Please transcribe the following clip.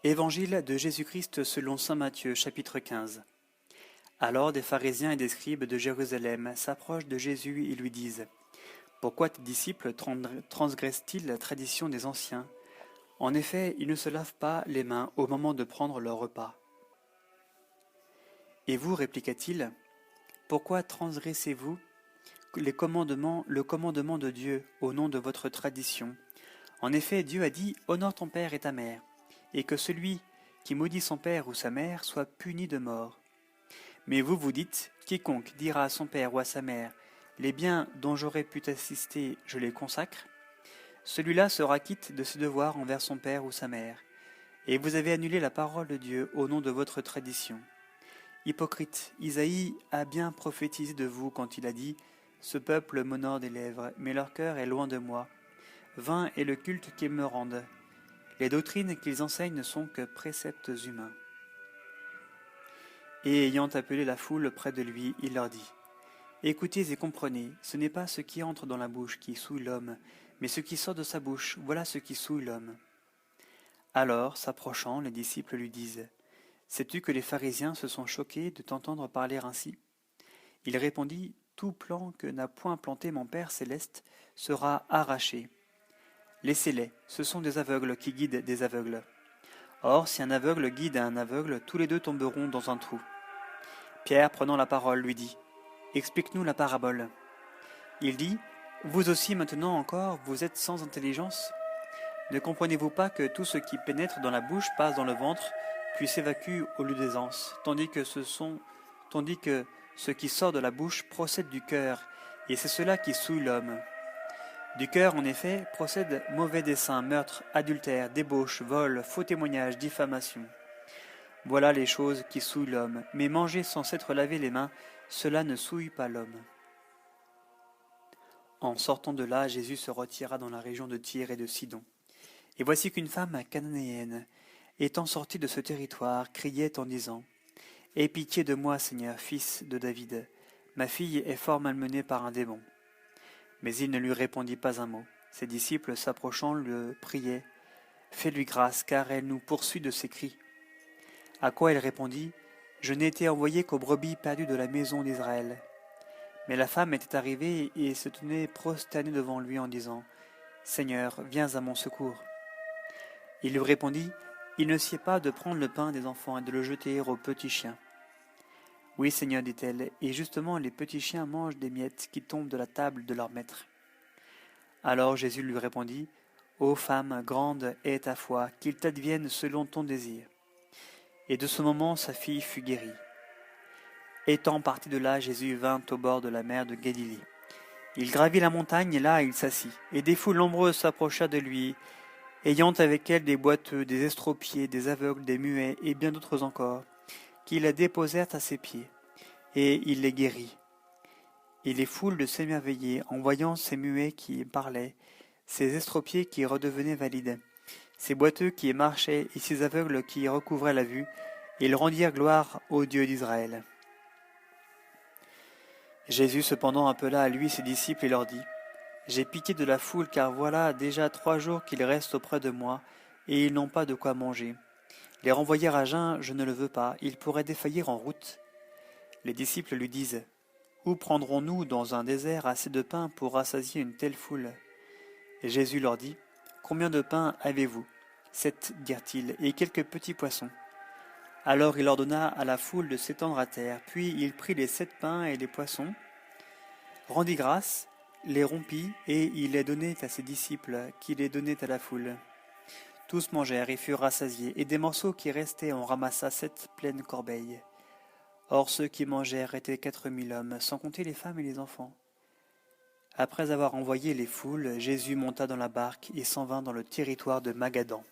Évangile de Jésus-Christ selon saint Matthieu, chapitre 15. Alors des pharisiens et des scribes de Jérusalem s'approchent de Jésus et lui disent : « Pourquoi tes disciples transgressent-ils la tradition des anciens ? En effet, ils ne se lavent pas les mains au moment de prendre leur repas. » Et vous, répliqua-t-il, pourquoi transgressez-vous le commandement de Dieu au nom de votre tradition ? En effet, Dieu a dit : honore ton père et ta mère, et que celui qui maudit son père ou sa mère soit puni de mort. Mais vous, vous dites : quiconque dira à son père ou à sa mère : les biens dont j'aurais pu t'assister, je les consacre, celui-là sera quitte de ses devoirs envers son père ou sa mère. Et vous avez annulé la parole de Dieu au nom de votre tradition. Hypocrite, Isaïe a bien prophétisé de vous quand il a dit : ce peuple m'honore des lèvres, mais leur cœur est loin de moi. Vain est le culte qu'ils me rendent. Les doctrines qu'ils enseignent ne sont que préceptes humains. Et ayant appelé la foule près de lui, il leur dit : écoutez et comprenez, ce n'est pas ce qui entre dans la bouche qui souille l'homme, mais ce qui sort de sa bouche, voilà ce qui souille l'homme. Alors, s'approchant, les disciples lui disent : sais-tu que les pharisiens se sont choqués de t'entendre parler ainsi ? Il répondit : tout plan que n'a point planté mon Père céleste sera arraché. Laissez-les, ce sont des aveugles qui guident des aveugles. Or, si un aveugle guide un aveugle, tous les deux tomberont dans un trou. Pierre, prenant la parole, lui dit : explique-nous la parabole. Il dit : vous aussi maintenant encore, vous êtes sans intelligence ? Ne comprenez-vous pas que tout ce qui pénètre dans la bouche passe dans le ventre, puis s'évacue au lieu des anses, tandis que ce qui sort de la bouche procède du cœur, et c'est cela qui souille l'homme. Du cœur, en effet, procèdent mauvais desseins, meurtre, adultère, débauche, vol, faux témoignage, diffamation. Voilà les choses qui souillent l'homme, mais manger sans s'être lavé les mains, cela ne souille pas l'homme. En sortant de là, Jésus se retira dans la région de Tyr et de Sidon. Et voici qu'une femme cananéenne, étant sortie de ce territoire, criait en disant : aie pitié de moi, Seigneur, fils de David, ma fille est fort malmenée par un démon. Mais il ne lui répondit pas un mot. Ses disciples, s'approchant, le priaient : fais-lui grâce, car elle nous poursuit de ses cris. À quoi elle répondit : je n'ai été envoyée qu'aux brebis perdues de la maison d'Israël. Mais la femme était arrivée et se tenait prosternée devant lui en disant : Seigneur, viens à mon secours. Il lui répondit : il ne sied pas de prendre le pain des enfants et de le jeter aux petits chiens. Oui, Seigneur, dit-elle, et justement les petits chiens mangent des miettes qui tombent de la table de leur maître. Alors Jésus lui répondit : ô femme, grande est ta foi, qu'il t'advienne selon ton désir. Et de ce moment sa fille fut guérie. Étant parti de là, Jésus vint au bord de la mer de Galilée. Il gravit la montagne, et là il s'assit, et des foules nombreuses s'approchèrent de lui, ayant avec elles des boiteux, des estropiés, des aveugles, des muets, et bien d'autres encore, qui la déposèrent à ses pieds, et il les guérit. Et les foules de s'émerveillaient en voyant ces muets qui parlaient, ces estropiés qui redevenaient valides, ces boiteux qui marchaient et ces aveugles qui recouvraient la vue, et ils rendirent gloire au Dieu d'Israël. Jésus cependant appela à lui ses disciples et leur dit : j'ai pitié de la foule, car voilà déjà 3 jours qu'ils restent auprès de moi, et ils n'ont pas de quoi manger. Les renvoyer à jeun, je ne le veux pas, ils pourraient défaillir en route. Les disciples lui disent : où prendrons-nous dans un désert assez de pain pour rassasier une telle foule ? Et Jésus leur dit : combien de pains avez-vous ? 7, dirent-ils, et quelques petits poissons. Alors il ordonna à la foule de s'étendre à terre, puis il prit les 7 pains et les poissons, rendit grâce, les rompit, et il les donnait à ses disciples, qui les donnaient à la foule. Tous mangèrent et furent rassasiés, et des morceaux qui restaient on ramassa 7 pleines corbeilles. Or ceux qui mangèrent étaient 4000 hommes, sans compter les femmes et les enfants. Après avoir envoyé les foules, Jésus monta dans la barque et s'en vint dans le territoire de Magadan.